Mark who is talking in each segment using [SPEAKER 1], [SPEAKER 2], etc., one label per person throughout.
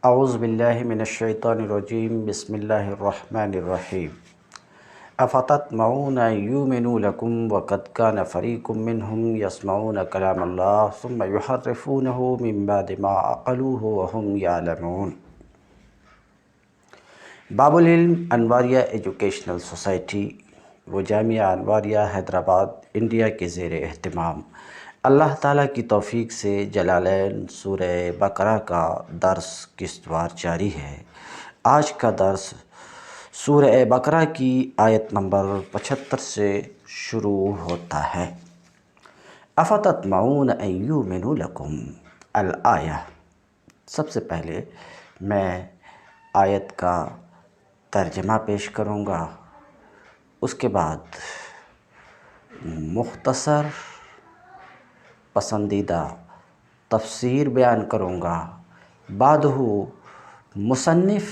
[SPEAKER 1] اعوذ باللہ من الشیطان الرجیم بسم اللہ الرحمن الرحیم افتطمعون ان یؤمنوا لکم وقد کان فریق منہم یسمعون کلام اللہ ثم یحرفونہ من بعد ما عقلوہ وہم یعلمون۔ باب العلم انواریہ ایجوکیشنل سوسائٹی و جامعہ انواریہ حیدرآباد انڈیا کے زیر اہتمام اللہ تعالیٰ کی توفیق سے جلالین سورہ بقرہ کا درس قسطوار جاری ہے۔ آج کا درس سورہ بقرہ کی آیت نمبر 75 سے شروع ہوتا ہے۔ افتطمعون ان یؤمنوا لکم الآیہ۔ سب سے پہلے میں آیت کا ترجمہ پیش کروں گا، اس کے بعد مختصر پسندیدہ تفسیر بیان کروں گا، بعد مصنف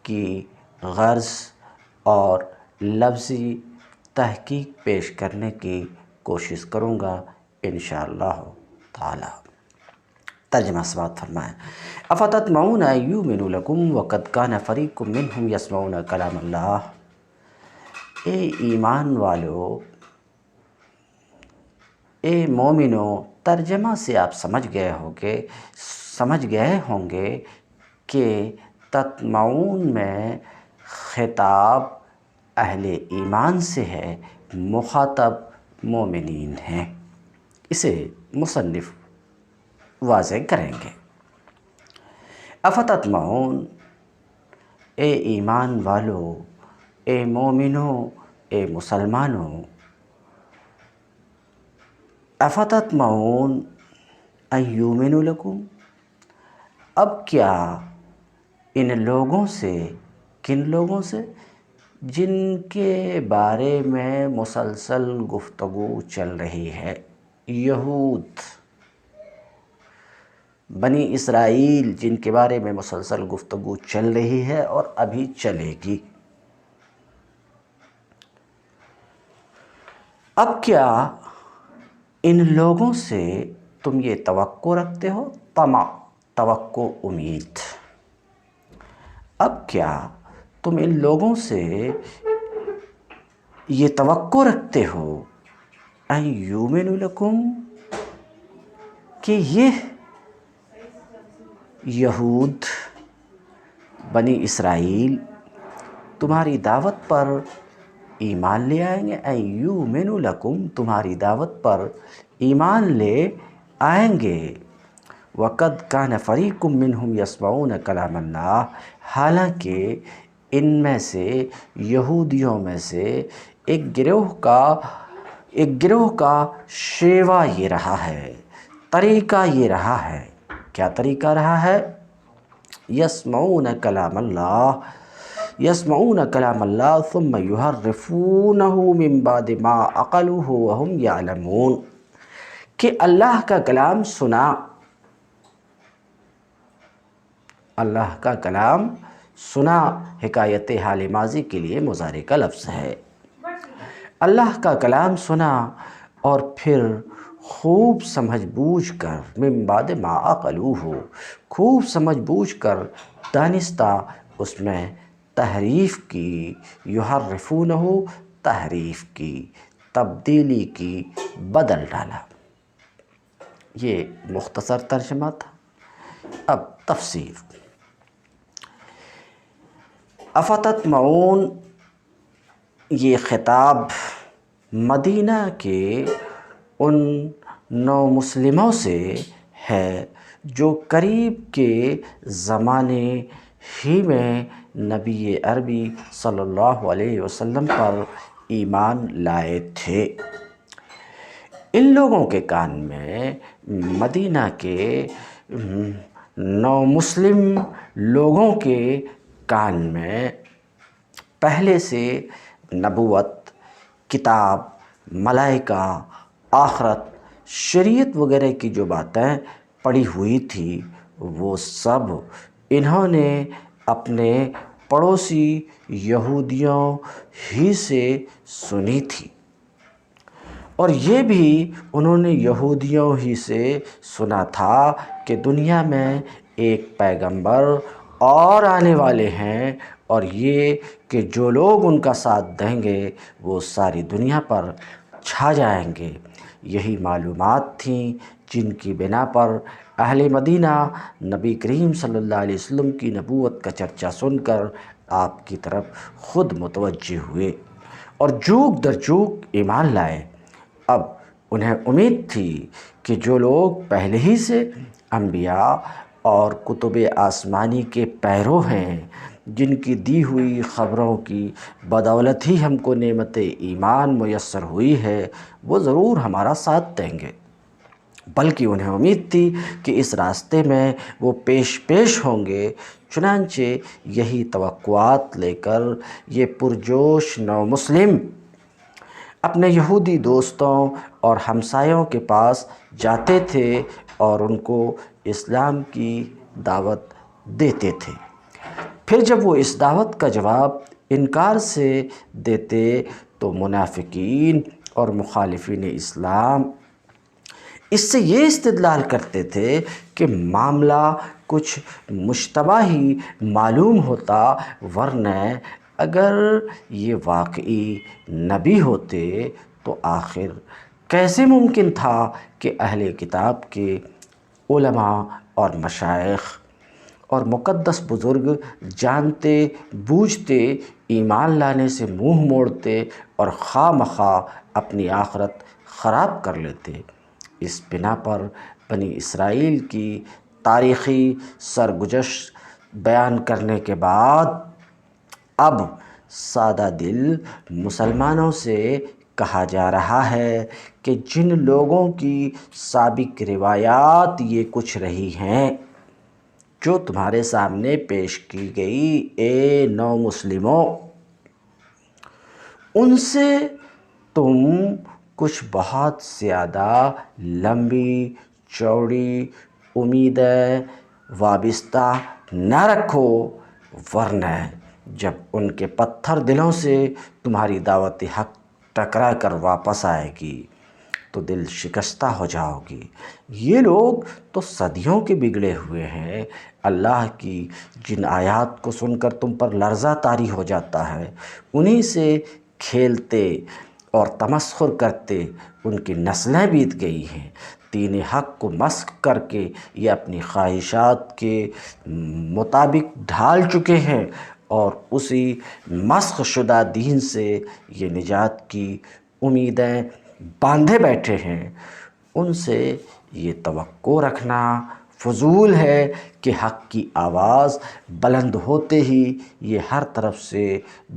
[SPEAKER 1] کی غرض اور لفظی تحقیق پیش کرنے کی کوشش کروں گا انشاءاللہ تعالی۔ ترجمہ سماعت فرمائیں۔ افتطمعون ان یؤمنوا لکم وقد کان فریق منہم یسمعون کلام اللہ۔ اے ایمان والو، اے مومنو، ترجمہ سے آپ سمجھ گئے ہوں گے کہ تطمعون میں خطاب اہل ایمان سے ہے، مخاطب مومنین ہیں۔ اسے مصنف واضح کریں گے۔ افتطمعون، اے ایمان والو، اے مومنو، اے مسلمانوں، افتطمعون ان یؤمنوا لکم، اب کیا ان لوگوں سے، کن لوگوں سے؟ جن کے بارے میں مسلسل گفتگو چل رہی ہے، یہود، بنی اسرائیل، جن کے بارے میں مسلسل گفتگو چل رہی ہے اور ابھی چلے گی۔ اب کیا ان لوگوں سے تم یہ توقع رکھتے ہو؟ طمع، توقع، امید۔ اب کیا تم ان لوگوں سے یہ توقع رکھتے ہو ان یؤمنوا لکم، کہ یہ یہود، بنی اسرائیل تمہاری دعوت پر ایمان لے آئیں گے؟ ان یؤمنوا لکم، تمہاری دعوت پر ایمان لے آئیں گے۔ وقد کان فریق منہم یسمعون کلام اللہ، حالانکہ ان میں سے، یہودیوں میں سے ایک گروہ کا شیوہ یہ رہا ہے، طریقہ یہ رہا ہے۔ کیا طریقہ رہا ہے؟ یسمعون کلام اللہ، یسمعون کلام اللہ ثم یحرفونہ من بعد ما عقلوہ وہم یعلمون، کہ اللہ کا کلام سنا، اللہ کا کلام سنا حکایت حال ماضی کے لیے مضارع کا لفظ ہے۔ اللہ کا کلام سنا اور پھر خوب سمجھ بوجھ کر، من بعد ما عقلوہ، خوب سمجھ بوجھ کر، دانستہ اس میں تحریف کی، یحرفونہ، تحریف کی، تبدیلی کی، بدل ڈالا۔ یہ مختصر ترجمہ تھا۔ اب تفسیر۔ افتطمعون، یہ خطاب مدینہ کے ان نو مسلموں سے ہے جو قریب کے زمانے ہی میں نبی عربی صلی اللہ علیہ وسلم پر ایمان لائے تھے۔ ان لوگوں کے کان میں، مدینہ کے نو مسلم لوگوں کے کان میں پہلے سے نبوت، کتاب، ملائکہ، آخرت، شریعت وغیرہ کی جو باتیں پڑی ہوئی تھی، وہ سب انہوں نے اپنے پڑوسی یہودیوں ہی سے سنی تھی، اور یہ بھی انہوں نے یہودیوں ہی سے سنا تھا کہ دنیا میں ایک پیغمبر اور آنے والے ہیں، اور یہ کہ جو لوگ ان کا ساتھ دیں گے وہ ساری دنیا پر چھا جائیں گے۔ یہی معلومات تھیں جن کی بنا پر اہل مدینہ نبی کریم صلی اللہ علیہ وسلم کی نبوت کا چرچا سن کر آپ کی طرف خود متوجہ ہوئے اور جوک در جوک ایمان لائے۔ اب انہیں امید تھی کہ جو لوگ پہلے ہی سے انبیاء اور کتب آسمانی کے پیرو ہیں، جن کی دی ہوئی خبروں کی بدولت ہی ہم کو نعمت ایمان میسر ہوئی ہے، وہ ضرور ہمارا ساتھ دیں گے، بلکہ انہیں امید تھی کہ اس راستے میں وہ پیش ہوں گے۔ چنانچہ یہی توقعات لے کر یہ پرجوش نو مسلم اپنے یہودی دوستوں اور ہمسایوں کے پاس جاتے تھے اور ان کو اسلام کی دعوت دیتے تھے۔ پھر جب وہ اس دعوت کا جواب انکار سے دیتے تو منافقین اور مخالفین اسلام اس سے یہ استدلال کرتے تھے کہ معاملہ کچھ مشتبہ ہی معلوم ہوتا، ورنہ اگر یہ واقعی نبی ہوتے تو آخر کیسے ممکن تھا کہ اہل کتاب کے علماء اور مشائخ اور مقدس بزرگ جانتے بوجھتے ایمان لانے سے منہ موڑتے اور خواہ مخواہ اپنی آخرت خراب کر لیتے۔ اس بنا پر بنی اسرائیل کی تاریخی سرگزشت بیان کرنے کے بعد اب سادہ دل مسلمانوں سے کہا جا رہا ہے کہ جن لوگوں کی سابق روایات یہ کچھ رہی ہیں جو تمہارے سامنے پیش کی گئی، اے نو مسلموں، ان سے تم کچھ بہت زیادہ لمبی چوڑی امیدیں وابستہ نہ رکھو، ورنہ جب ان کے پتھر دلوں سے تمہاری دعوت حق ٹکرا کر واپس آئے گی تو دل شکستہ ہو جاؤ گی۔ یہ لوگ تو صدیوں کے بگڑے ہوئے ہیں، اللہ کی جن آیات کو سن کر تم پر لرزہ طاری ہو جاتا ہے، انہی سے کھیلتے اور تمسخر کرتے ان کی نسلیں بیت گئی ہیں۔ دین حق کو مسخ کر کے یہ اپنی خواہشات کے مطابق ڈھال چکے ہیں اور اسی مسخ شدہ دین سے یہ نجات کی امیدیں باندھے بیٹھے ہیں۔ ان سے یہ توقع رکھنا فضول ہے کہ حق کی آواز بلند ہوتے ہی یہ ہر طرف سے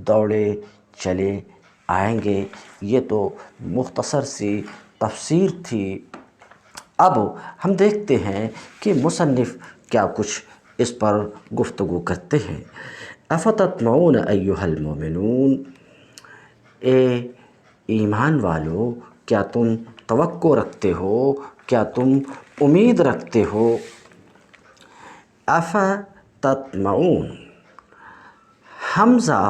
[SPEAKER 1] دوڑے چلے آئیں گے۔ یہ تو مختصر سی تفسیر تھی۔ اب ہم دیکھتے ہیں کہ مصنف کیا کچھ اس پر گفتگو کرتے ہیں۔ افتطمعون ایھا المؤمنون، اے ایمان والو، کیا تم توقع رکھتے ہو، کیا تم امید رکھتے ہو۔ افتطمعون، حمزہ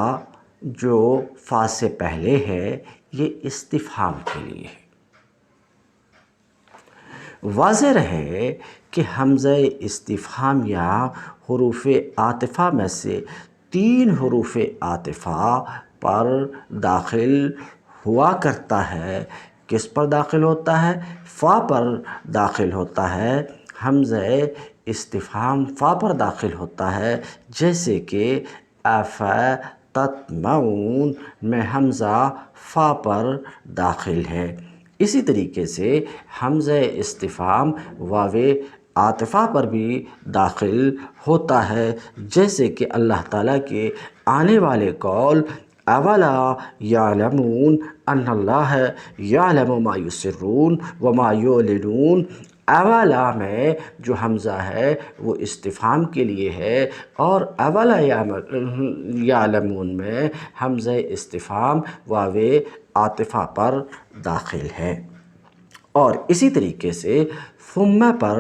[SPEAKER 1] جو فا سے پہلے ہے یہ استفہام کے لیے ہے۔ واضح رہے کہ حمزہ استفہام یا حروف عاطفہ میں سے 3 حروف عاطفہ پر داخل ہوا کرتا ہے۔ کس پر داخل ہوتا ہے؟ فا پر داخل ہوتا ہے۔ حمزہ استفہام فا پر داخل ہوتا ہے، جیسے کہ افتطمعون میں حمزہ فا پر داخل ہے۔ اسی طریقے سے حمزہ استفہام واو عاطفہ پر بھی داخل ہوتا ہے، جیسے کہ اللہ تعالیٰ کے آنے والے قول اولا یعلمون ان اللہ یعلم ما یسرون وما یعلنون۔ اولا میں جو حمزہ ہے وہ استفہام کے لیے ہے، اور اولا یعلمون میں حمزہ استفہام واو عاطفہ پر داخل ہے۔ اور اسی طریقے سے ثم پر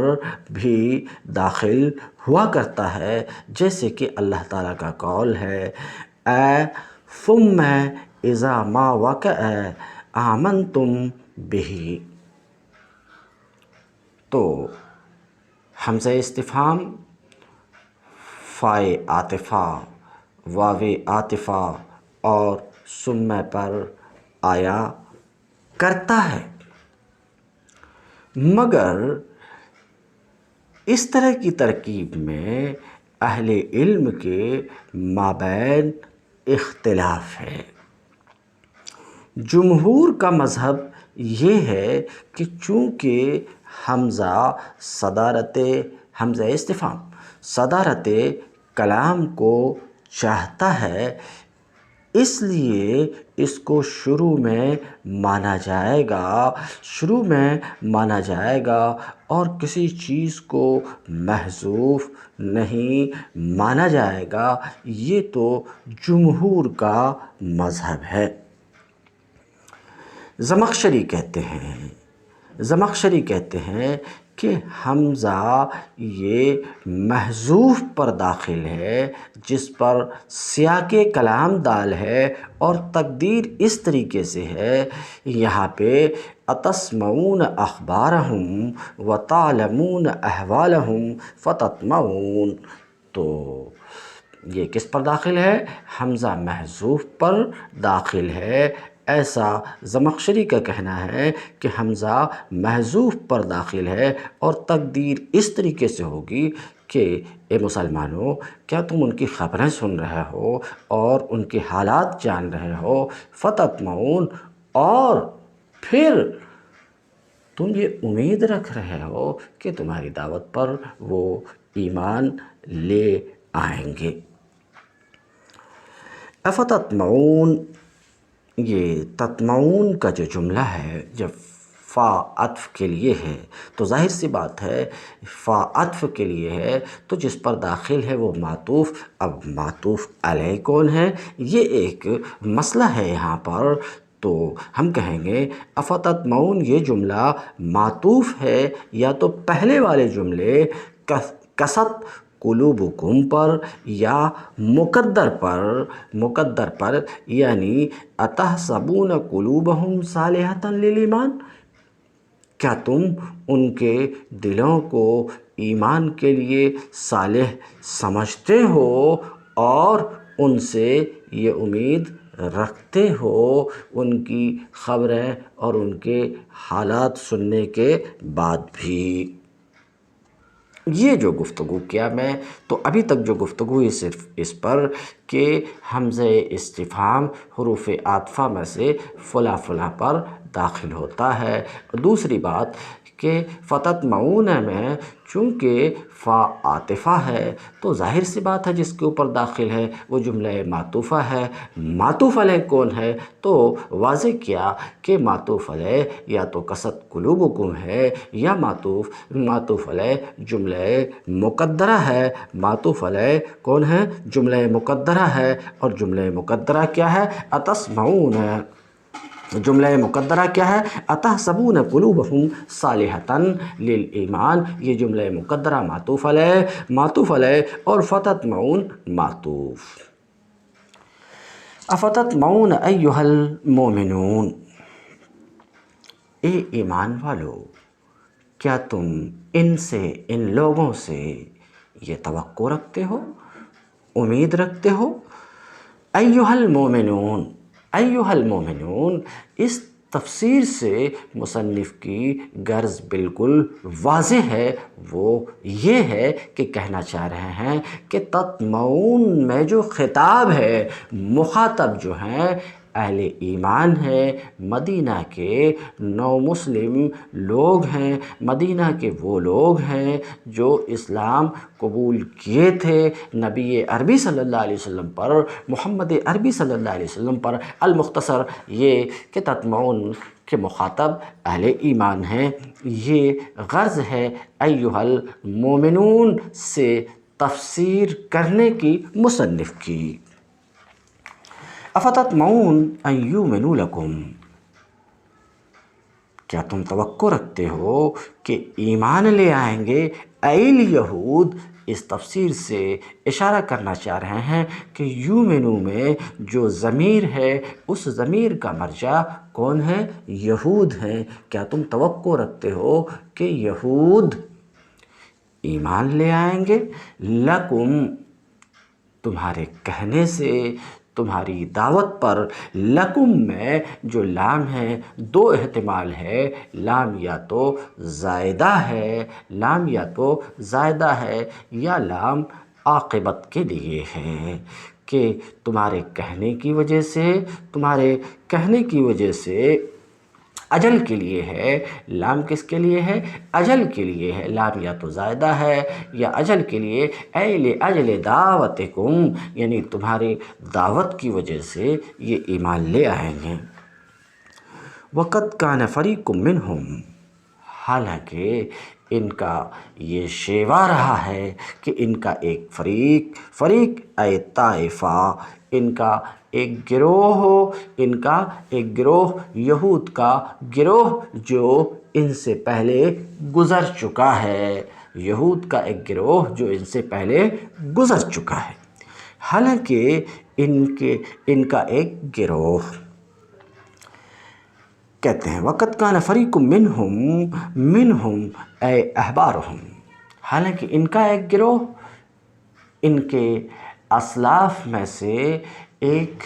[SPEAKER 1] بھی داخل ہوا کرتا ہے، جیسے کہ اللہ تعالیٰ کا قول ہے ثم اذا ما وقع آمنتم به۔ تو حمزہ استفہام فائے عاطفہ، واو عاطفہ اور سمے پر آیا کرتا ہے، مگر اس طرح کی ترکیب میں اہل علم کے مابین اختلاف ہے۔ جمہور کا مذہب یہ ہے کہ چونکہ حمزہ استفہام صدارت کلام کو چاہتا ہے، اس لیے اس کو شروع میں مانا جائے گا اور کسی چیز کو محذوف نہیں مانا جائے گا۔ یہ تو جمہور کا مذہب ہے۔ زمخشری کہتے ہیں کہ حمزہ یہ محذوف پر داخل ہے جس پر سیاق کلام دال ہے، اور تقدیر اس طریقے سے ہے، یہاں پہ اتسمعون اخبارہم وتعلمون احوالہم فتطمعون، تو یہ کس پر داخل ہے؟ حمزہ محذوف پر داخل ہے۔ ایسا زمخشری کا کہنا ہے کہ حمزہ محذوف پر داخل ہے اور تقدیر اس طریقے سے ہوگی کہ اے مسلمانوں، کیا تم ان کی خبریں سن رہے ہو اور ان کے حالات جان رہے ہو؟ فتطمعون، اور پھر تم یہ امید رکھ رہے ہو کہ تمہاری دعوت پر وہ ایمان لے آئیں گے۔ افتطمعون، یہ تطمعون کا جو جملہ ہے جب فا عطف کے لیے ہے تو ظاہر سی بات ہے فا عطف کے لیے ہے تو جس پر داخل ہے وہ معطوف۔ اب معطوف علیہ کون ہے؟ یہ ایک مسئلہ ہے یہاں پر، تو ہم کہیں گے افتطمعون یہ جملہ معطوف ہے یا تو پہلے والے جملے کست قلوبکم پر یا مقدر پر، یعنی اتحسبون قلوبہم صالحۃ للایمان، کیا تم ان کے دلوں کو ایمان کے لیے صالح سمجھتے ہو اور ان سے یہ امید رکھتے ہو ان کی خبریں اور ان کے حالات سننے کے بعد بھی؟ یہ جو گفتگو کیا میں، تو ابھی تک جو گفتگو ہوئی صرف اس پر کہ حمزہ استفہام حروف عاطفہ میں سے فلاں فلاں پر داخل ہوتا ہے۔ دوسری بات کہ فتطمعون میں چونکہ فا عاطفہ ہے تو ظاہر سی بات ہے جس کے اوپر داخل ہے وہ جملہ معطوفہ ہے۔ معطوف علیہ کون ہے؟ تو واضح کیا کہ معطوف علیہ یا تو کست قلوبکم ہے یا معطوف علیہ جملہ مقدرہ ہے۔ معطوف علیہ کون ہے؟ جملہ مقدرہ ہے، اور جملہ مقدرہ کیا ہے؟ اتسمعون ہے۔ جملہ مقدرہ کیا ہے؟ اتحسبون قلوبہم صالحۃ للایمان، یہ جملہ مقدرہ معطوف علیہ اور فتطمعون معطوف۔ افتطمعون ایھا المؤمنون، اے ایمان والو، کیا تم ان لوگوں سے یہ توقع رکھتے ہو، امید رکھتے ہو؟ ایھا المؤمنون، اس تفسیر سے مصنف کی غرض بالکل واضح ہے، وہ یہ ہے کہ کہنا چاہ رہے ہیں کہ تطمعون میں جو خطاب ہے، مخاطب جو ہیں اہل ایمان ہیں، مدینہ کے نو مسلم لوگ ہیں، مدینہ کے وہ لوگ ہیں جو اسلام قبول کیے تھے نبی عربی صلی اللہ علیہ وسلم پر، محمد عربی صلی اللہ علیہ وسلم پر۔ المختصر یہ کہ تطمعون کے مخاطب اہل ایمان ہیں، یہ غرض ہے ایھا المؤمنون سے تفسیر کرنے کی مصنف کی۔ افتطمعون ان یؤمنوا لکم، کیا تم توقع رکھتے ہو کہ ایمان لے آئیں گے؟ الیہود، اس تفسیر سے اشارہ کرنا چاہ رہے ہیں کہ یؤمنو میں جو ضمیر ہے اس ضمیر کا مرجع کون ہے؟ یہود ہیں۔ کیا تم توقع رکھتے ہو کہ یہود ایمان لے آئیں گے؟ لکم، تمہارے کہنے سے، تمہاری دعوت پر، لکم میں جو لام ہے دو احتمال ہے، لام یا تو زائدہ ہے، لام یا تو زائدہ ہے یا لام عاقبت کے لیے ہے، کہ تمہارے کہنے کی وجہ سے، تمہارے کہنے کی وجہ سے اجل کے لیے ہے۔ لام کس کے لیے ہے؟ اجل کے لیے ہے۔ لام یا تو زائدہ ہے یا اجل کے لیے، اے لِأَجْلِ دعوتکم، یعنی تمہاری دعوت کی وجہ سے یہ ایمان لے آئیں گے۔ وَقَدْ كَانَ فَرِيقٌ مِّنْهُمْ، حالانکہ ان کا یہ شیوا رہا ہے کہ ان کا ایک فریق اے طائفہ، ان کا ایک گروہ ہو، ان کا ایک گروہ، یہود کا گروہ جو ان سے پہلے گزر چکا ہے، یہود کا ایک گروہ جو ان سے پہلے گزر چکا ہے۔ حالانکہ ان کا ایک گروہ، کہتے ہیں وَقَدْ كَانَ فَرِيقٌ مِّنْهُمْ اے احبارہم، حالانکہ ان کا ایک گروہ، ان کے اسلاف میں سے ایک،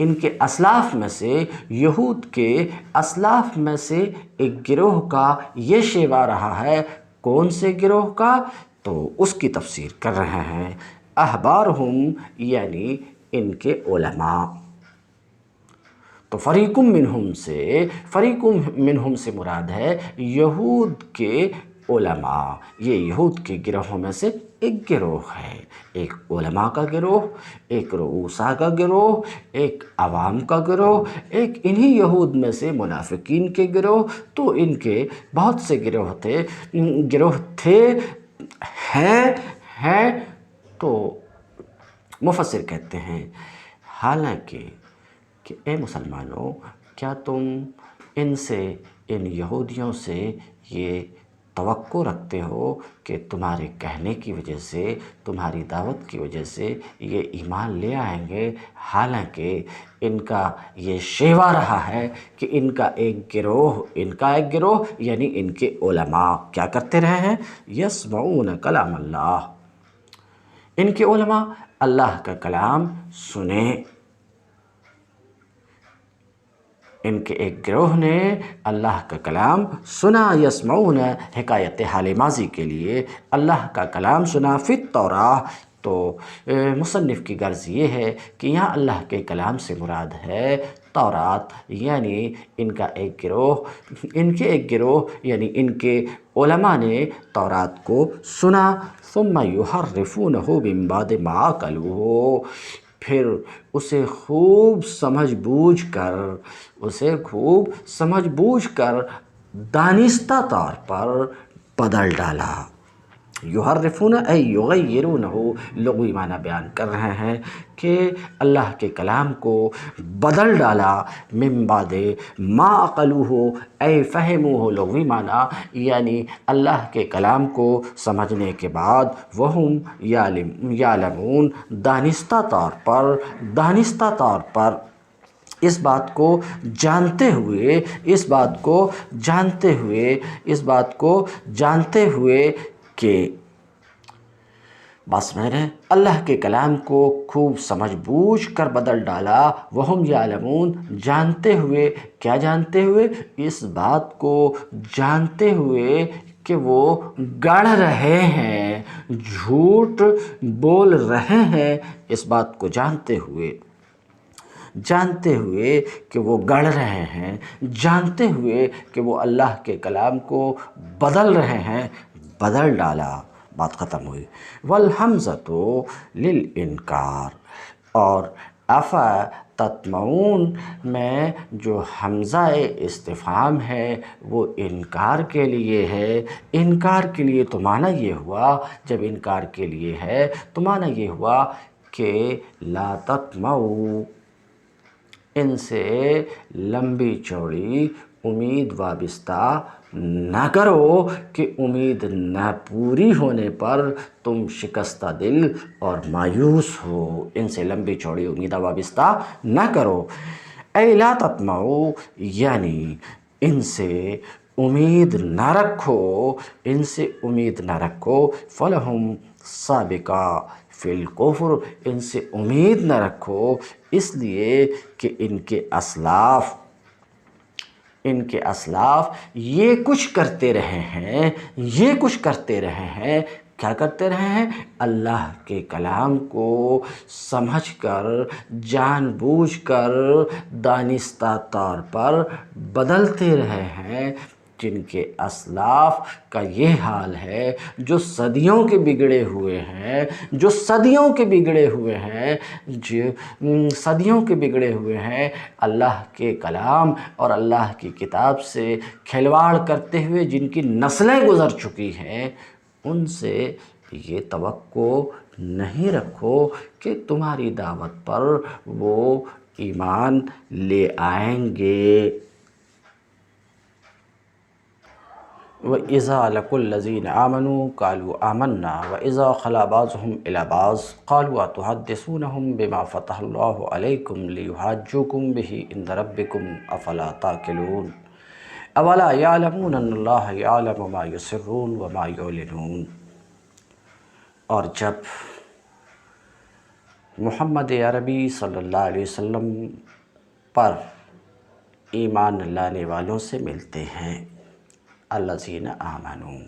[SPEAKER 1] ان کے اسلاف میں سے، یہود کے اسلاف میں سے ایک گروہ کا یہ شیوا رہا ہے۔ کون سے گروہ کا؟ تو اس کی تفسیر کر رہے ہیں۔ احبارہم یعنی ان کے علماء۔ تو فریق منہم سے مراد ہے یہود کے علماء، یہ یہود کے گروہوں میں سے ایک گروہ ہے، ایک علماء کا گروہ، ایک رؤساء کا گروہ، ایک عوام کا گروہ، ایک انہی یہود میں سے منافقین کے گروہ۔ تو ان کے بہت سے گروہ تھے، ہیں۔ تو مفسر کہتے ہیں حالانکہ کہ اے مسلمانوں، کیا تم ان سے، ان یہودیوں سے یہ توقع رکھتے ہو کہ تمہارے کہنے کی وجہ سے، تمہاری دعوت کی وجہ سے یہ ایمان لے آئیں گے؟ حالانکہ ان کا یہ شیوا رہا ہے کہ ان کا ایک گروہ یعنی ان کے علماء کیا کرتے رہے ہیں؟ یسمعون کلام اللہ، ان کے علماء اللہ کا کلام سنیں۔ ان کے ایک گروہ نے اللہ کا کلام سنا، یسمعون حکایت حال ماضی کے لیے اللہ کا کلام سنا، فی التوراہ۔ تو مصنف کی غرض یہ ہے کہ یہاں اللہ کے کلام سے مراد ہے تورات، یعنی ان کا ایک گروہ، ان کے ایک گروہ یعنی ان کے علماء نے تورات کو سنا، ثم یحرفونہ من بعد ما عقلوہ، پھر اسے خوب سمجھ بوجھ کر دانستہ طور پر بدل ڈالا۔ یحرفون ای یغیرونہ، لغوی معنی بیان کر رہے ہیں کہ اللہ کے کلام کو بدل ڈالا، من بعد ما عقلوہ ای فہموہ، لغوی معنی یعنی اللہ کے کلام کو سمجھنے کے بعد، وہم یعلمون، دانستہ طور پر اس بات کو جانتے ہوئے کہ بس میں نے اللہ کے کلام کو خوب سمجھ بوجھ کر بدل ڈالا، وہم یعلمون، جانتے ہوئے، کیا جانتے ہوئے؟ اس بات کو جانتے ہوئے کہ وہ گڑھ رہے ہیں، جھوٹ بول رہے ہیں، اس بات کو جانتے ہوئے کہ وہ گڑھ رہے ہیں، جانتے ہوئے کہ وہ اللہ کے کلام کو بدل رہے ہیں، بدل ڈالا، بات ختم ہوئی۔ والحمزۃ للانکار، اور افا تطمعون میں جو حمزہ استفہام ہے وہ انکار کے لیے ہے۔ انکار کے لیے تو معنی یہ ہوا، جب انکار کے لیے ہے تو معنی یہ ہوا کہ لا تطمعوا، ان سے لمبی چوڑی امید وابستہ نہ کرو کہ امید نہ پوری ہونے پر تم شکستہ دل اور مایوس ہو، ان سے لمبی چوڑی امید وابستہ نہ کرو۔ اے لا تطمعوا یعنی ان سے امید نہ رکھو، فلہم سابقہ، فی الکفر، ان سے امید نہ رکھو، اس لیے کہ ان کے اسلاف یہ کچھ کرتے رہے ہیں، کیا کرتے رہے ہیں؟ اللہ کے کلام کو سمجھ کر، جان بوجھ کر، دانستہ طور پر بدلتے رہے ہیں، جن کے اسلاف کا یہ حال ہے، جو صدیوں کے بگڑے ہوئے ہیں، اللہ کے کلام اور اللہ کی کتاب سے کھلواڑ کرتے ہوئے جن کی نسلیں گزر چکی ہیں، ان سے یہ توقع نہیں رکھو کہ تمہاری دعوت پر وہ ایمان لے آئیں گے۔ وَإِذَا لَقُوا الَّذِينَ آمَنُوا قَالُوا آمَنَّا وَإِذَا خَلَا بَعْضُهُمْ إِلَىٰ بَعْضٍ قَالُوا أَتُحَدِّثُونَهُم بِمَا فَتَحَ اللَّهُ عَلَيْكُمْ لِيُحَاجُّوكُم بِهِ عِندَ رَبِّكُمْ أَفَلَا تَعْقِلُونَ أَوَلَا يَعْلَمُونَ أَنَّ اللَّهَ يَعْلَمُ مَا يُسِرُّونَ وَمَا يُعْلِنُونَ۔ اور جب محمد عربی صلی اللہ علیہ وسلم پر ایمان لانے والوں سے ملتے ہیں، الذین آمنوا،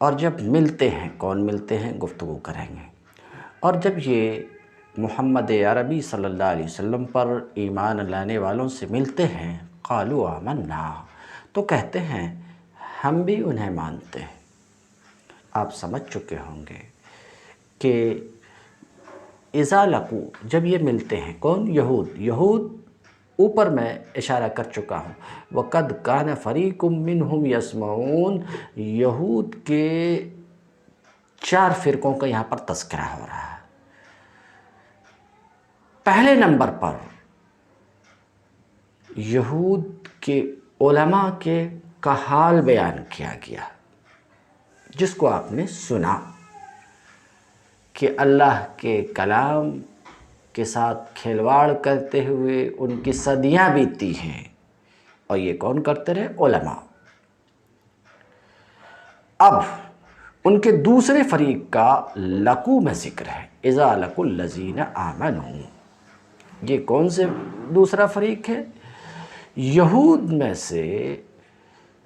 [SPEAKER 1] اور جب ملتے ہیں، کون ملتے ہیں؟ گفتگو کریں گے۔ اور جب یہ محمد عربی صلی اللہ علیہ وسلم پر ایمان لانے والوں سے ملتے ہیں، قالوا آمنا، تو کہتے ہیں ہم بھی انہیں مانتے ہیں۔ آپ سمجھ چکے ہوں گے کہ اذا لقوا، جب یہ ملتے ہیں، کون؟ یہود اوپر میں اشارہ کر چکا ہوں، وَقَدْ كَانَ فَرِيقٌ مِّنْهُمْ يَسْمَعُونَ، یہود کے 4 فرقوں کا یہاں پر تذکرہ ہو رہا ہے۔ پہلے نمبر پر یہود کے علماء کا حال بیان کیا گیا، جس کو آپ نے سنا کہ اللہ کے کلام کے ساتھ کھلواڑ کرتے ہوئے ان کی صدیاں بیتی ہیں، اور یہ کون کرتے رہے؟ علماء۔ اب ان کے دوسرے فریق کا لقو میں ذکر ہے، اذا لقوا الذین آمنوا۔ یہ کون سے دوسرا فریق ہے؟ یہود میں سے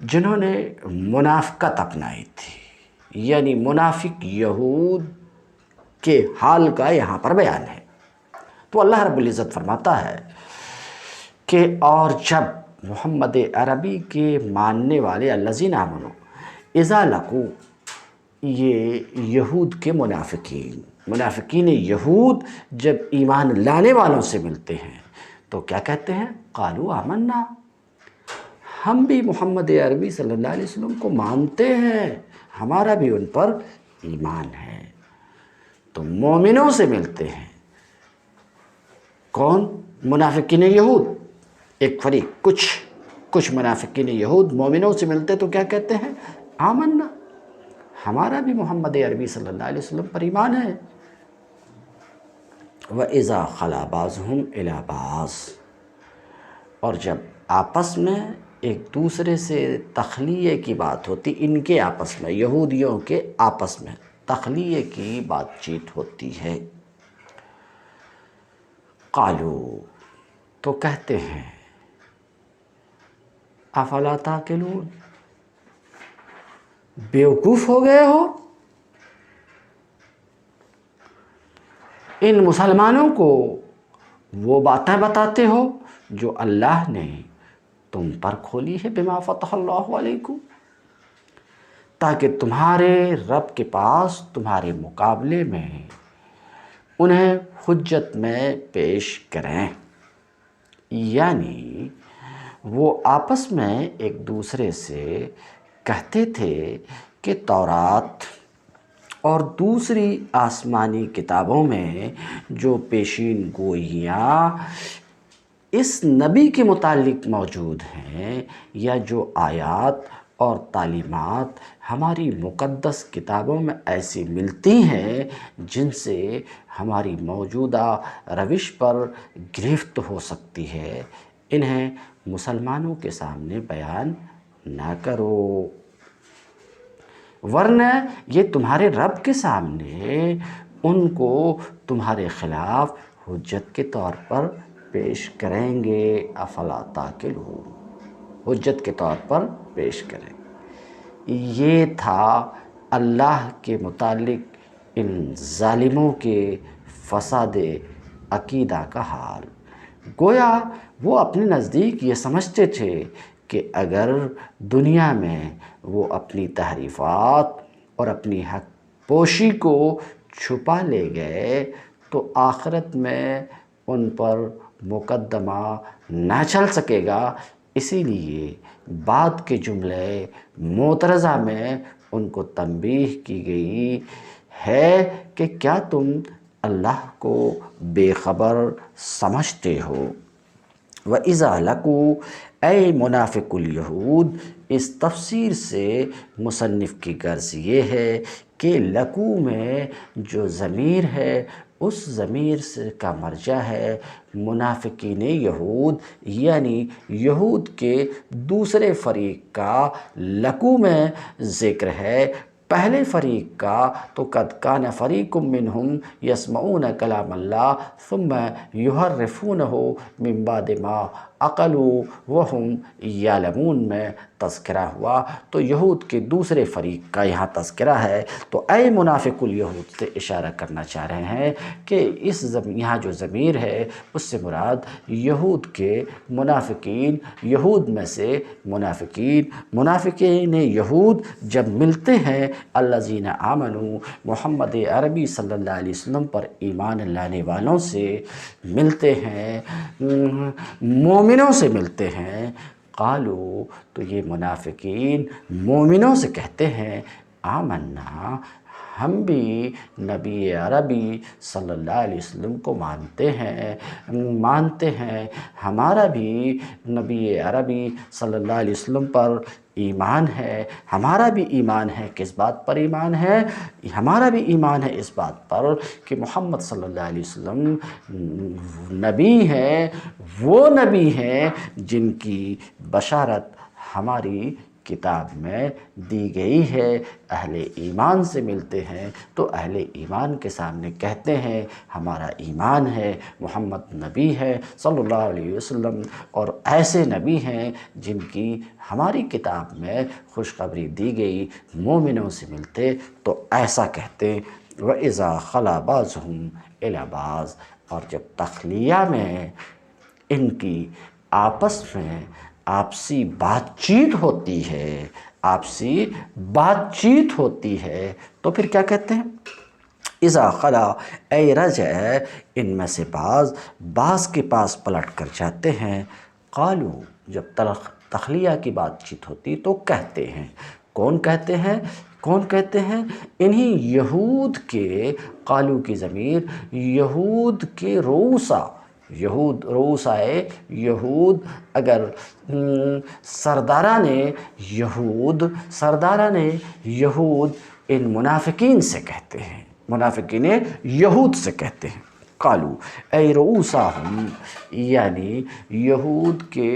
[SPEAKER 1] جنہوں نے منافقت اپنائی تھی، یعنی منافق یہود کے حال کا یہاں پر بیان ہے۔ تو اللہ رب العزت فرماتا ہے کہ اور جب محمد عربی کے ماننے والے الذین آمنوا، اذا لقوا، یہ یہود کے منافقین یہود جب ایمان لانے والوں سے ملتے ہیں تو کیا کہتے ہیں؟ قالوا آمنا، ہم بھی محمد عربی صلی اللہ علیہ وسلم کو مانتے ہیں، ہمارا بھی ان پر ایمان ہے۔ تو مومنوں سے ملتے ہیں، کون؟ منافقین یہود، ایک فریق، کچھ منافقین یہود مومنوں سے ملتے تو کیا کہتے ہیں؟ آمنا، ہمارا بھی محمد عربی صلی اللہ علیہ وسلم پر ایمان ہے۔ وَإِذَا خَلَا بَعْضُهُمْ إِلَىٰ بَعْضٍ، اور جب آپس میں ایک دوسرے سے تخلیے کی بات ہوتی، ان کے آپس میں، یہودیوں کے آپس میں تخلیے کی بات چیت ہوتی ہے، قالوا، تو کہتے ہیں افلا تعقلون، بیوقوف ہو گئے ہو؟ ان مسلمانوں کو وہ باتیں بتاتے ہو جو اللہ نے تم پر کھولی ہے، بما فتح اللہ علیکم، تاکہ تمہارے رب کے پاس تمہارے مقابلے میں انہیں حجت میں پیش کریں۔ یعنی وہ آپس میں ایک دوسرے سے کہتے تھے کہ تورات اور دوسری آسمانی کتابوں میں جو پیشین گوئیاں اس نبی کے متعلق موجود ہیں، یا جو آیات اور تعلیمات ہماری مقدس کتابوں میں ایسی ملتی ہیں جن سے ہماری موجودہ روش پر گرفت ہو سکتی ہے، انہیں مسلمانوں کے سامنے بیان نہ کرو، ورنہ یہ تمہارے رب کے سامنے ان کو تمہارے خلاف حجت کے طور پر پیش کریں گے۔ افلا تعقلون، حجت کے طور پر پیش کریں گے۔ یہ تھا اللہ کے متعلق ان ظالموں کے فساد عقیدہ کا حال۔ گویا وہ اپنے نزدیک یہ سمجھتے تھے کہ اگر دنیا میں وہ اپنی تحریفات اور اپنی حق پوشی کو چھپا لے گئے تو آخرت میں ان پر مقدمہ نہ چل سکے گا۔ اسی لیے بعد کے جملے معترضہ میں ان کو تنبیہ کی گئی ہے کہ کیا تم اللہ کو بے خبر سمجھتے ہو؟ وَإِذَا لَقُوا، اے منافق الیہود۔ اس تفسیر سے مصنف کی غرض یہ ہے کہ لقو میں جو ضمیر ہے اس ضمیر سے کا مرجع ہے منافقین یہود، یعنی یہود کے دوسرے فریق کا لقو میں ذکر ہے۔ پہلے فریق کا تو قد کان فریق منہم یسمعون کلام اللہ ثم یحرفونہ من بعد ما عقلوا وہم یعلمون میں تذکرہ ہوا، تو یہود کے دوسرے فریق کا یہاں تذکرہ ہے۔ تو اے منافق الیہود سے اشارہ کرنا چاہ رہے ہیں کہ یہاں جو ضمیر ہے اس سے مراد یہود کے منافقین، یہود میں سے منافقین یہود جب ملتے ہیں الذین آمنوا، محمد عربی صلی اللہ علیہ وسلم پر ایمان لانے والوں سے ملتے ہیں، مومنوں سے ملتے ہیں، قالو، تو یہ منافقین مومنوں سے کہتے ہیں آمنا، ہم بھی نبی عربی صلی اللہ علیہ وسلم کو مانتے ہیں، ہمارا بھی نبی عربی صلی اللہ علیہ وسلم پر ایمان ہے، ہمارا بھی ایمان ہے۔ کس بات پر ایمان ہے؟ ہمارا بھی ایمان ہے اس بات پر کہ محمد صلی اللہ علیہ وسلم نبی ہیں، وہ نبی ہیں جن کی بشارت ہماری کتاب میں دی گئی ہے۔ اہل ایمان سے ملتے ہیں تو اہل ایمان کے سامنے کہتے ہیں ہمارا ایمان ہے، محمد نبی ہے صلی اللہ علیہ وسلم، اور ایسے نبی ہیں جن کی ہماری کتاب میں خوشخبری دی گئی۔ مومنوں سے ملتے تو ایسا کہتے۔ وَإِذَا خَلَا بَعْضُهُمْ إِلَى بَعْضٍ، اور جب تخلیہ میں ان کی آپس میں آپسی بات چیت ہوتی ہے تو پھر کیا کہتے ہیں؟ اذا خلا، اے رجع، ان میں سے بعض کے پاس پلٹ کر جاتے ہیں، قالو، جب تخلیہ کی بات چیت ہوتی تو کہتے ہیں۔ کون کہتے ہیں؟ انہی یہود کے، قالو کی ضمیر یہود کے رؤسائے یہود، اگر سرداران یہود ان منافقین سے کہتے ہیں، منافقین یہود سے کہتے ہیں، قالو اے رؤوساہم، یعنی یہود کے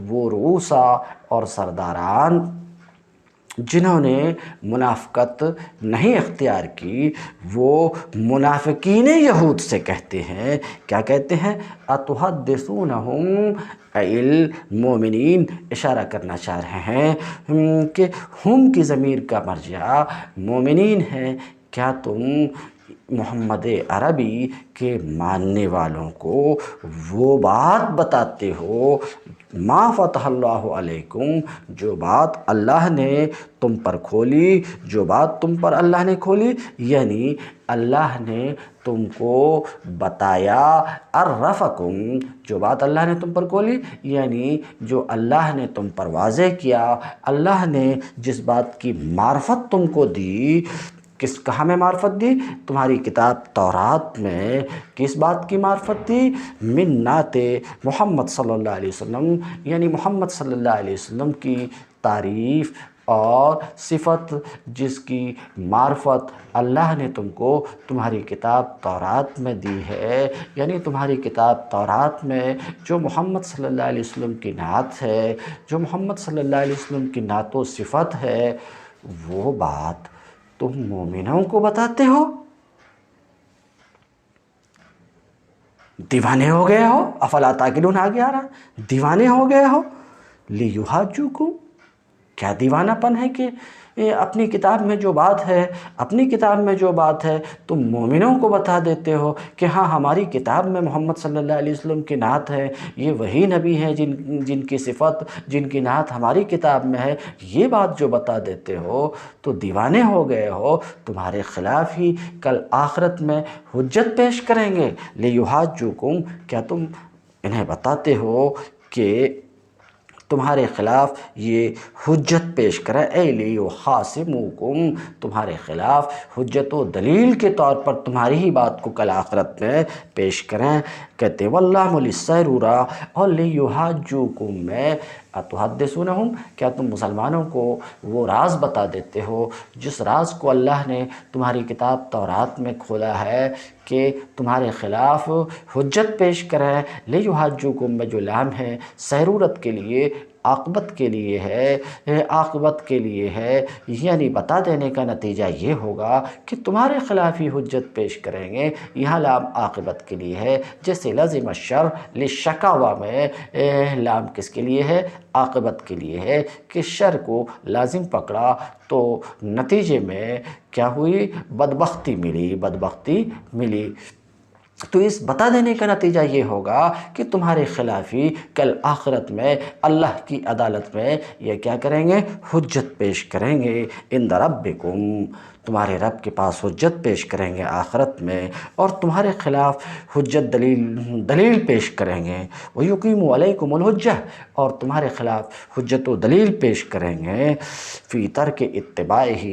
[SPEAKER 1] وہ رؤوسا اور سرداران جنہوں نے منافقت نہیں اختیار کی، وہ منافقین یہود سے کہتے ہیں۔ کیا کہتے ہیں؟ اتحدثونہم المومنین، اشارہ کرنا چاہ رہے ہیں کہ ہم کی ضمیر کا مرجع مومنین ہے، کیا تم محمد عربی کے ماننے والوں کو وہ بات بتاتے ہو، ما فتح اللہ علیکم، جو بات اللہ نے تم پر کھولی، جو بات تم پر اللہ نے کھولی، یعنی اللہ نے تم کو بتایا، عرفکم، جو بات اللہ نے تم پر کھولی یعنی جو اللہ نے تم پر واضح کیا، اللہ نے جس بات کی معرفت تم کو دی، کہاں میں معرفت دی؟ تمہاری کتاب تورات میں کس بات کی معرفت دی؟ من نعت محمد صلی اللہ علیہ وسلم، یعنی محمد صلی اللہ علیہ وسلم کی تعریف اور صفت، جس کی معرفت اللہ نے تم کو تمہاری کتاب تورات میں دی ہے، یعنی تمہاری کتاب تورات میں جو محمد صلی اللہ علیہ وسلم کی نعت ہے، جو محمد صلی اللہ علیہ وسلم کی نعت و صفت ہے، وہ بات تم مومنوں کو بتاتے ہو۔ دیوانے ہو گئے ہو؟ افلا تعقلون آگے آ رہا، دیوانے ہو گئے ہو لیحاجوکم، کیا دیوانہ پن ہے کہ اپنی کتاب میں جو بات ہے، اپنی کتاب میں جو بات ہے تم مومنوں کو بتا دیتے ہو کہ ہاں ہماری کتاب میں محمد صلی اللہ علیہ وسلم کی نعت ہے، یہ وہی نبی ہیں جن کی صفت، جن کی نعت ہماری کتاب میں ہے، یہ بات جو بتا دیتے ہو تو دیوانے ہو گئے ہو، تمہارے خلاف ہی کل آخرت میں حجت پیش کریں گے۔ لیحاجوکم، کیا تم انہیں بتاتے ہو کہ تمہارے خلاف یہ حجت پیش کریں، اے لیحاسموکم، تمہارے خلاف حجت و دلیل کے طور پر تمہاری ہی بات کو کل آخرت میں پیش کریں۔ کہتے واللہ للسیرورہ، اور لیحاجوکم میں اتحدثونہم، کیا تم مسلمانوں کو وہ راز بتا دیتے ہو جس راز کو اللہ نے تمہاری کتاب تورات میں کھولا ہے کہ تمہارے خلاف حجت پیش کریں۔ لیحاجوکم میں جو لام ہے سیرورت کے لیے، عاقبت کے لیے ہے، عاقبت کے لیے ہے، یعنی بتا دینے کا نتیجہ یہ ہوگا کہ تمہارے خلاف ہی حجت پیش کریں گے۔ یہاں لام عاقبت کے لیے ہے، جیسے لازم الشر للشکاوہ میں لام کس کے لیے ہے؟ عاقبت کے لیے ہے کہ شر کو لازم پکڑا تو نتیجے میں کیا ہوئی؟ بدبختی ملی۔ تو اس بتا دینے کا نتیجہ یہ ہوگا کہ تمہارے خلافی کل آخرت میں اللہ کی عدالت میں یہ کیا کریں گے؟ حجت پیش کریں گے۔ عند ربکم، تمہارے رب کے پاس حجت پیش کریں گے آخرت میں، اور تمہارے خلاف حجت دلیل پیش کریں گے۔ وَيُقِيمُ عَلَيْكُمُ الْحُجَّةَ، اور تمہارے خلاف حجت و دلیل پیش کریں گے۔ فی ترک اتباعہ،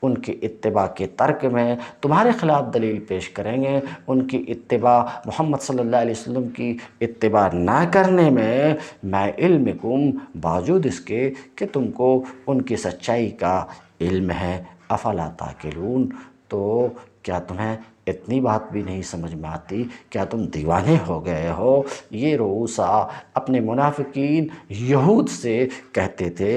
[SPEAKER 1] ان کے اتباع کے ترک میں تمہارے خلاف دلیل پیش کریں گے، ان کی اتباع محمد صلی اللہ علیہ وسلم کی اتباع نہ کرنے میں، مع علمکم، باوجود اس کے کہ تم کو ان کی سچائی کا علم ہے۔ افلا تعقلون، تو کیا تمہیں اتنی بات بھی نہیں سمجھ میں آتی؟ کیا تم دیوانے ہو گئے ہو؟ یہ رؤسا اپنے منافقین یہود سے کہتے تھے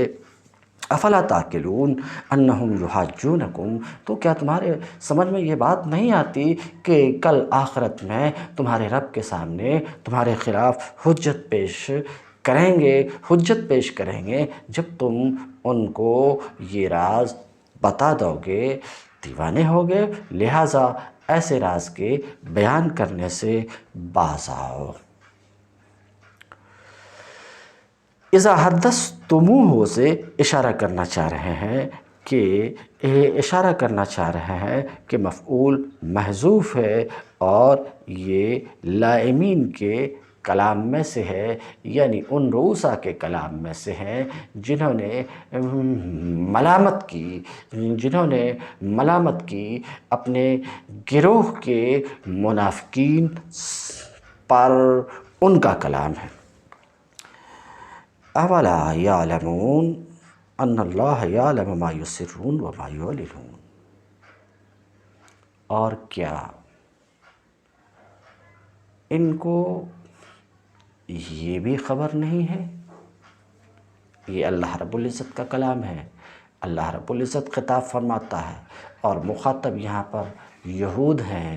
[SPEAKER 1] افلا تعقلون انہم یحاجونکم، تو کیا تمہارے سمجھ میں یہ بات نہیں آتی کہ کل آخرت میں تمہارے رب کے سامنے تمہارے خلاف حجت پیش کریں گے جب تم ان کو یہ راز بتا دو گے؟ دیوانے ہو گئے، لہٰذا ایسے راز کے بیان کرنے سے باز آؤ۔ اذا حدثتموہ سے اشارہ کرنا چاہ رہے ہیں کہ مفعول محذوف ہے اور یہ لائمین کے کلام میں سے ہے، یعنی ان رؤسا کے کلام میں سے ہیں جنہوں نے ملامت کی اپنے گروہ کے منافقین پر، ان کا کلام ہے۔ اولا یعلمون ان اللہ یعلم ما یسرون وما یعلنون، اور کیا ان کو یہ بھی خبر نہیں ہے؟ یہ اللہ رب العزت کا کلام ہے، اللہ رب العزت خطاب فرماتا ہے، اور مخاطب یہاں پر یہود ہیں،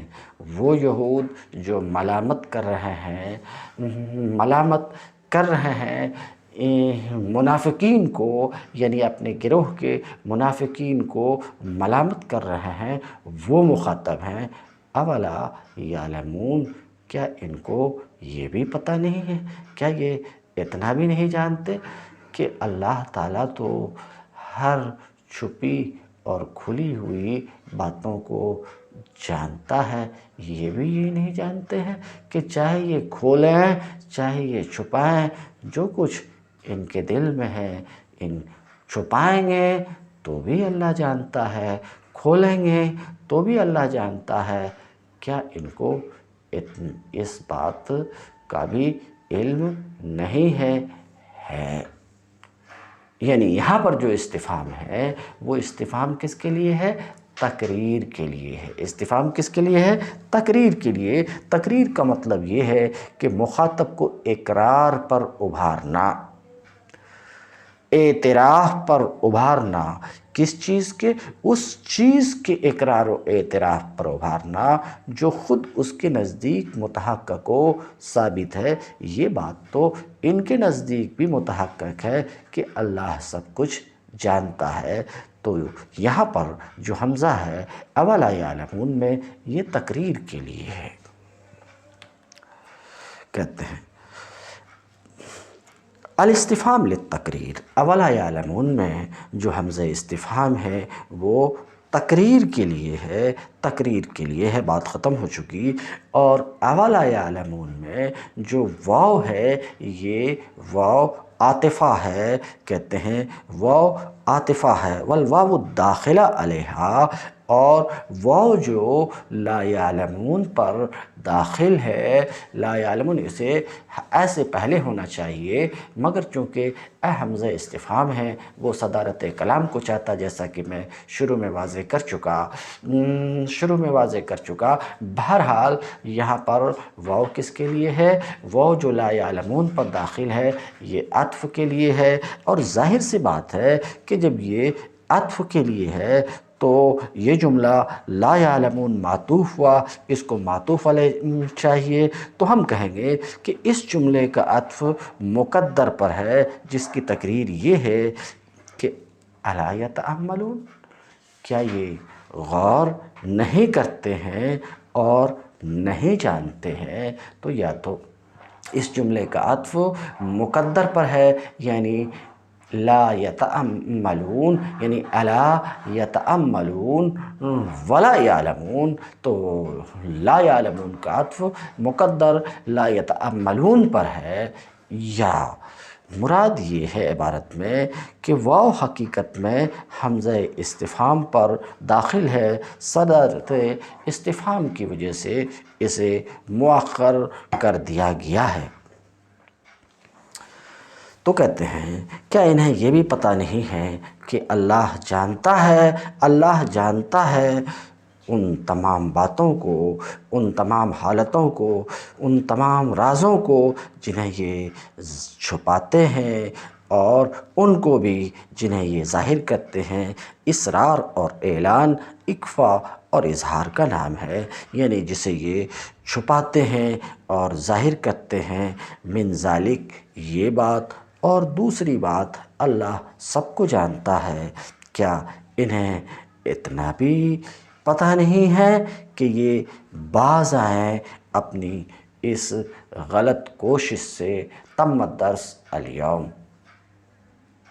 [SPEAKER 1] وہ یہود جو ملامت کر رہے ہیں منافقین کو، یعنی اپنے گروہ کے منافقین کو ملامت کر رہے ہیں، وہ مخاطب ہیں۔ اولا یعلمون، کیا ان کو یہ بھی پتہ نہیں ہے؟ کیا یہ اتنا بھی نہیں جانتے کہ اللہ تعالیٰ تو ہر چھپی اور کھلی ہوئی باتوں کو جانتا ہے؟ یہ بھی یہ نہیں جانتے ہیں کہ چاہے یہ کھولیں چاہے یہ چھپائیں، جو کچھ ان کے دل میں ہے، ان چھپائیں گے تو بھی اللہ جانتا ہے، کھولیں گے تو بھی اللہ جانتا ہے۔ کیا ان کو اس بات کا بھی علم نہیں ہے؟ یعنی یہاں پر جو استفہام ہے وہ استفہام کس کے لیے ہے؟ تقریر کے لیے ہے۔ استفہام کس کے لیے ہے؟ تقریر کے لیے۔ تقریر کا مطلب یہ ہے کہ مخاطب کو اقرار پر ابھارنا، اعتراف پر ابھارنا کس چیز کے؟ اس چیز کے اقرار و اعتراف پر ابھارنا جو خود اس کے نزدیک متحقق و ثابت ہے۔ یہ بات تو ان کے نزدیک بھی متحقق ہے کہ اللہ سب کچھ جانتا ہے۔ تو یہاں پر جو حمزہ ہے اولا یعلمون میں یہ تقریر کے لیے ہے۔ کہتے ہیں الاستفہام للتقریر، اولا یعلمون میں جو حمزہ استفہام ہے وہ تقریر کے لیے ہے، تقریر کے لیے ہے، بات ختم ہو چکی۔ اور اولا یعلمون میں جو واو ہے یہ واو عاطفہ ہے، کہتے ہیں واو عاطفہ ہے، والواو الداخلہ علیہا، اور واو جو لا یعلمون پر داخل ہے، لا یعلمون اسے ایسے پہلے ہونا چاہیے، مگر چونکہ حمزہ استفہام ہے وہ صدارت کلام کو چاہتا، جیسا کہ میں شروع میں واضح کر چکا۔ بہرحال یہاں پر واو کس کے لیے ہے؟ واو جو لا یعلمون پر داخل ہے یہ عطف کے لیے ہے، اور ظاہر سی بات ہے کہ جب یہ عطف کے لیے ہے تو یہ جملہ لا یعلمون معطوف ہوا، اس کو معطوف علیہ چاہیے، تو ہم کہیں گے کہ اس جملے کا عطف مقدر پر ہے، جس کی تقریر یہ ہے کہ الا یتأملون، کیا یہ غور نہیں کرتے ہیں اور نہیں جانتے ہیں؟ تو یا تو اس جملے کا عطف مقدر پر ہے، یعنی لا یتأملون، یعنی الا یتأملون ولا یعلمون، تو لا یعلمون کا عطف مقدر لا یتأملون پر ہے، یا مراد یہ ہے عبارت میں کہ واو حقیقت میں حمزہ استفہام پر داخل ہے، صدارت استفہام کی وجہ سے اسے مؤخر کر دیا گیا ہے۔ تو کہتے ہیں کیا انہیں یہ بھی پتہ نہیں ہے کہ اللہ جانتا ہے ان تمام باتوں کو، ان تمام حالتوں کو، ان تمام رازوں کو جنہیں یہ چھپاتے ہیں، اور ان کو بھی جنہیں یہ ظاہر کرتے ہیں۔ اسرار اور اعلان اکفا اور اظہار کا نام ہے، یعنی جسے یہ چھپاتے ہیں اور ظاہر کرتے ہیں، من ذالک یہ بات، اور دوسری بات اللہ سب کو جانتا ہے۔ کیا انہیں اتنا بھی پتہ نہیں ہے کہ یہ باز آئیں اپنی اس غلط کوشش سے؟ تم الدرس اليوم۔